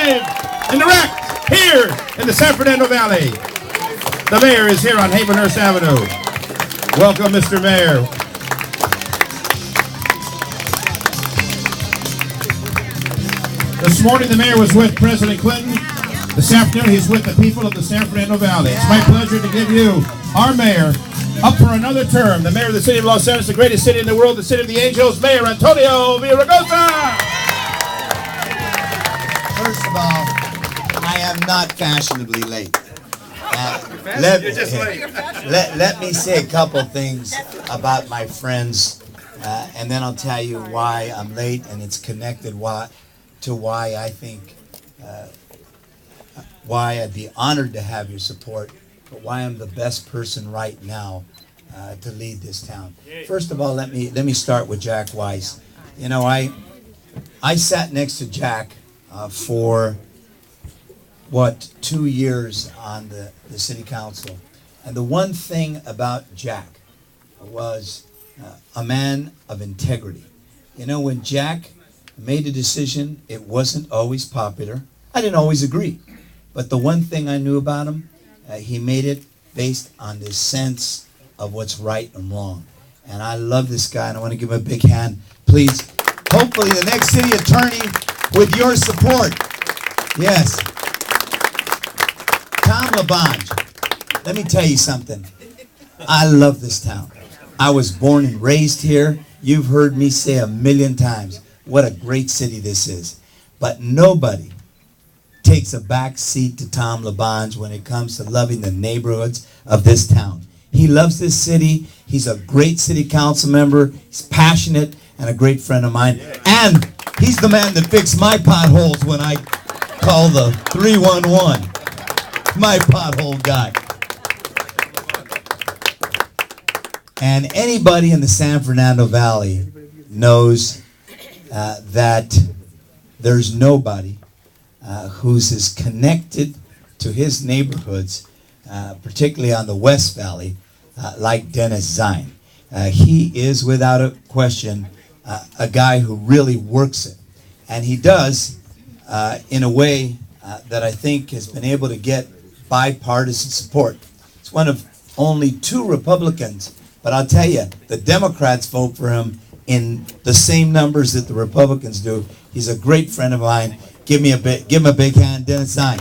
live and direct here in the San Fernando Valley. The mayor is here on Havenhurst Avenue. Welcome, Mr. Mayor. This morning, the mayor was with President Clinton. This afternoon, he's with the people of the San Fernando Valley. It's my pleasure to give you our mayor up for another term, the mayor of the city of Los Angeles, the greatest city in the world, the city of the angels, Mayor Antonio Villaraigosa. First of all, I am not fashionably late. Let me say a couple things about my friends, and then I'll tell you why I'm late, and it's connected to why I think, why I'd be honored to have your support, but why I'm the best person right now to lead this town. First of all, let me start with Jack Weiss. You know, I sat next to Jack for 2 years on the city council, and the one thing about Jack was a man of integrity. You know, when Jack made a decision, it wasn't always popular. I didn't always agree, but the one thing I knew about him, he made it based on this sense of what's right and wrong. And I love this guy, and I want to give him a big hand. Please, hopefully the next city attorney with your support. Yes. Tom LaBonge, let me tell you something. I love this town. I was born and raised here. You've heard me say a million times what a great city this is. But nobody takes a back seat to Tom LaBonge when it comes to loving the neighborhoods of this town. He loves this city. He's a great city council member. He's passionate and a great friend of mine. And he's the man that fixed my potholes when I call the 311. My pothole guy. And anybody in the San Fernando Valley knows that there's nobody who's as connected to his neighborhoods, particularly on the West Valley, like Dennis Zine. He is, without a question, a guy who really works it. And he does in a way that I think has been able to get bipartisan support. It's one of only 2 Republicans, but I'll tell you, the Democrats vote for him in the same numbers that the Republicans do. He's a great friend of mine. Give him a big hand, Dennis Zine.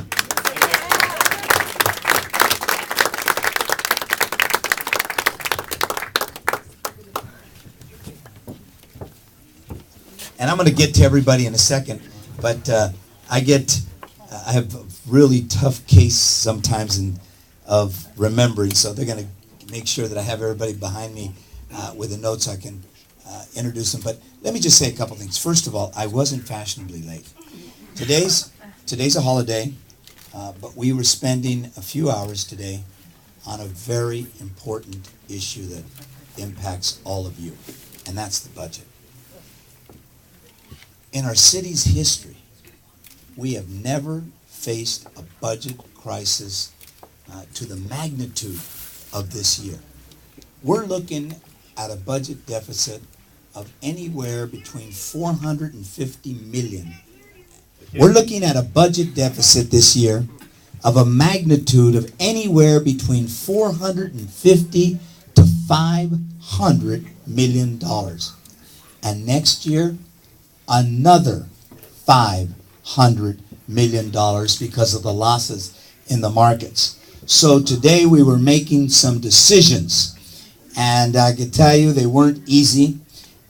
And I'm going to get to everybody in a second, but I have a really tough case sometimes of remembering, so they're going to make sure that I have everybody behind me with the notes so I can introduce them. But let me just say a couple things. First of all, I wasn't fashionably late. Today's a holiday, but we were spending a few hours today on a very important issue that impacts all of you, and that's the budget. In our city's history, we have never faced a budget crisis to the magnitude of this year. We're looking at a budget deficit of anywhere between $450 million. We're looking at a budget deficit this year of a magnitude of anywhere between $450 to $500 million. And next year, another $500 million because of the losses in the markets. So today we were making some decisions, and I can tell you they weren't easy,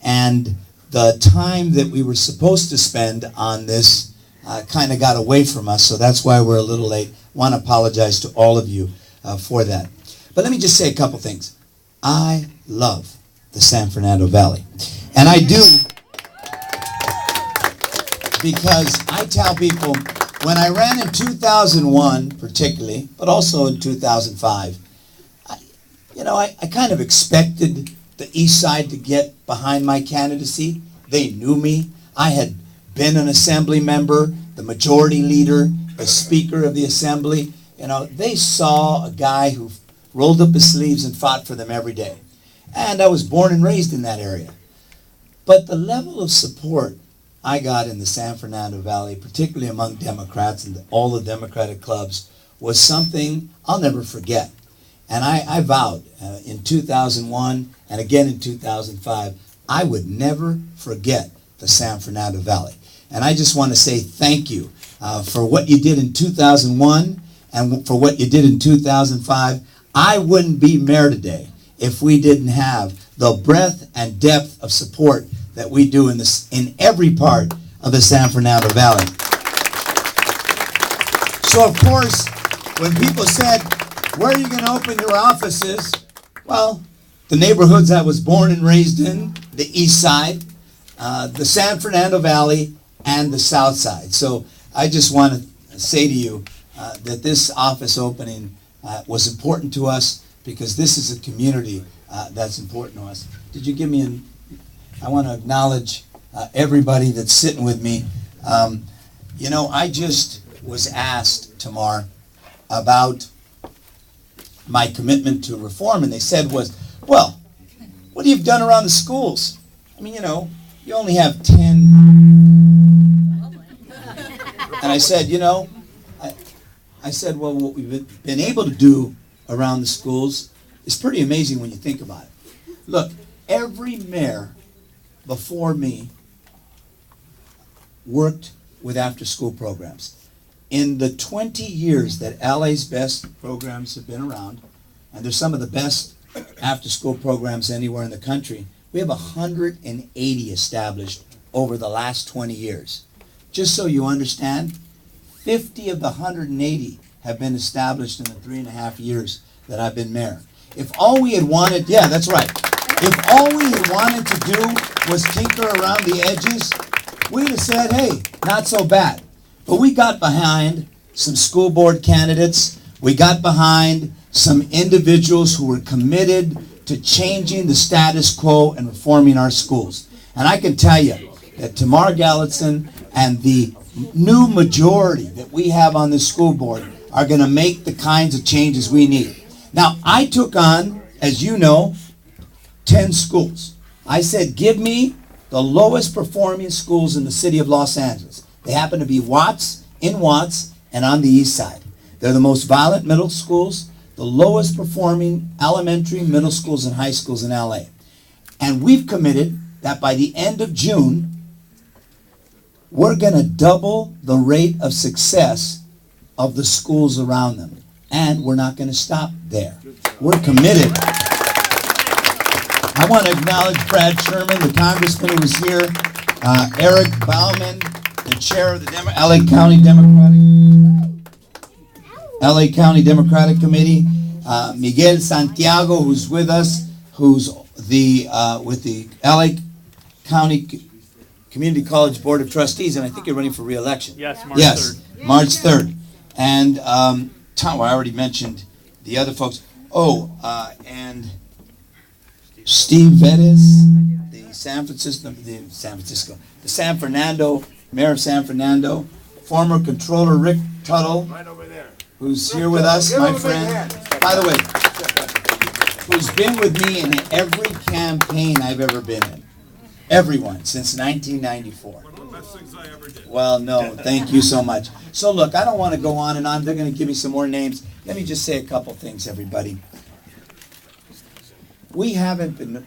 and the time that we were supposed to spend on this kind of got away from us, so that's why we're a little late. I want to apologize to all of you for that. But let me just say a couple things. I love the San Fernando Valley, and I do because I tell people, when I ran in 2001 particularly, but also in 2005, I kind of expected the East Side to get behind my candidacy. They knew me. I had been an assembly member, the majority leader, the speaker of the assembly. They saw a guy who rolled up his sleeves and fought for them every day. And I was born and raised in that area. But the level of support I got in the San Fernando Valley, particularly among Democrats and all the Democratic clubs, was something I'll never forget. And I vowed in 2001 and again in 2005, I would never forget the San Fernando Valley. And I just want to say thank you for what you did in 2001 and for what you did in 2005. I wouldn't be mayor today if we didn't have the breadth and depth of support that we do in every part of the San Fernando Valley. So of course, when people said, where are you going to open your offices? Well, the neighborhoods I was born and raised in, the east side, the San Fernando Valley, and the south side. So I just want to say to you that this office opening was important to us because this is a community that's important to us. Did you give me I want to acknowledge everybody that's sitting with me. You know, I just was asked, Tamar, about my commitment to reform, and they said well, what have you done around the schools? I mean, you know, you only have 10. And I said, you know, I said, well, what we've been able to do around the schools is pretty amazing when you think about it. Look, every mayor before me worked with after-school programs. In the 20 years that LA's best programs have been around, and they're some of the best after-school programs anywhere in the country, we have 180 established over the last 20 years. Just so you understand, 50 of the 180 have been established in the 3.5 years that I've been mayor. If all we had wanted, yeah, that's right. If all we had wanted to do was tinker around the edges, we'd have said, hey, not so bad. But we got behind some school board candidates. We got behind some individuals who were committed to changing the status quo and reforming our schools. And I can tell you that Tamar Gallatin and the new majority that we have on this school board are going to make the kinds of changes we need. Now, I took on, as you know, 10 schools. I said, give me the lowest performing schools in the city of Los Angeles. They happen to be Watts, and on the east side. They're the most violent middle schools, the lowest performing elementary, middle schools, and high schools in LA. And we've committed that by the end of June, we're going to double the rate of success of the schools around them. And we're not going to stop there. We're committed. I want to acknowledge Brad Sherman, the congressman who was here, Eric Bauman, the chair of the LA County Democratic Committee, Miguel Santiago, who's with us, who's with the LA County Community College Board of Trustees, and I think you're running for re-election. Yes, March 3rd. March 3rd. And Tom, I already mentioned the other folks. And Steve Vettis, the San Fernando, Mayor of San Fernando, former Controller Rick Tuttle, Right over there. who's here with us, my friend. By the way, who's been with me in every campaign I've ever been in. Everyone, since 1994. One of the best things I ever did. Well, no, thank you so much. So look, I don't want to go on and on. They're going to give me some more names. Let me just say a couple things, everybody. We haven't been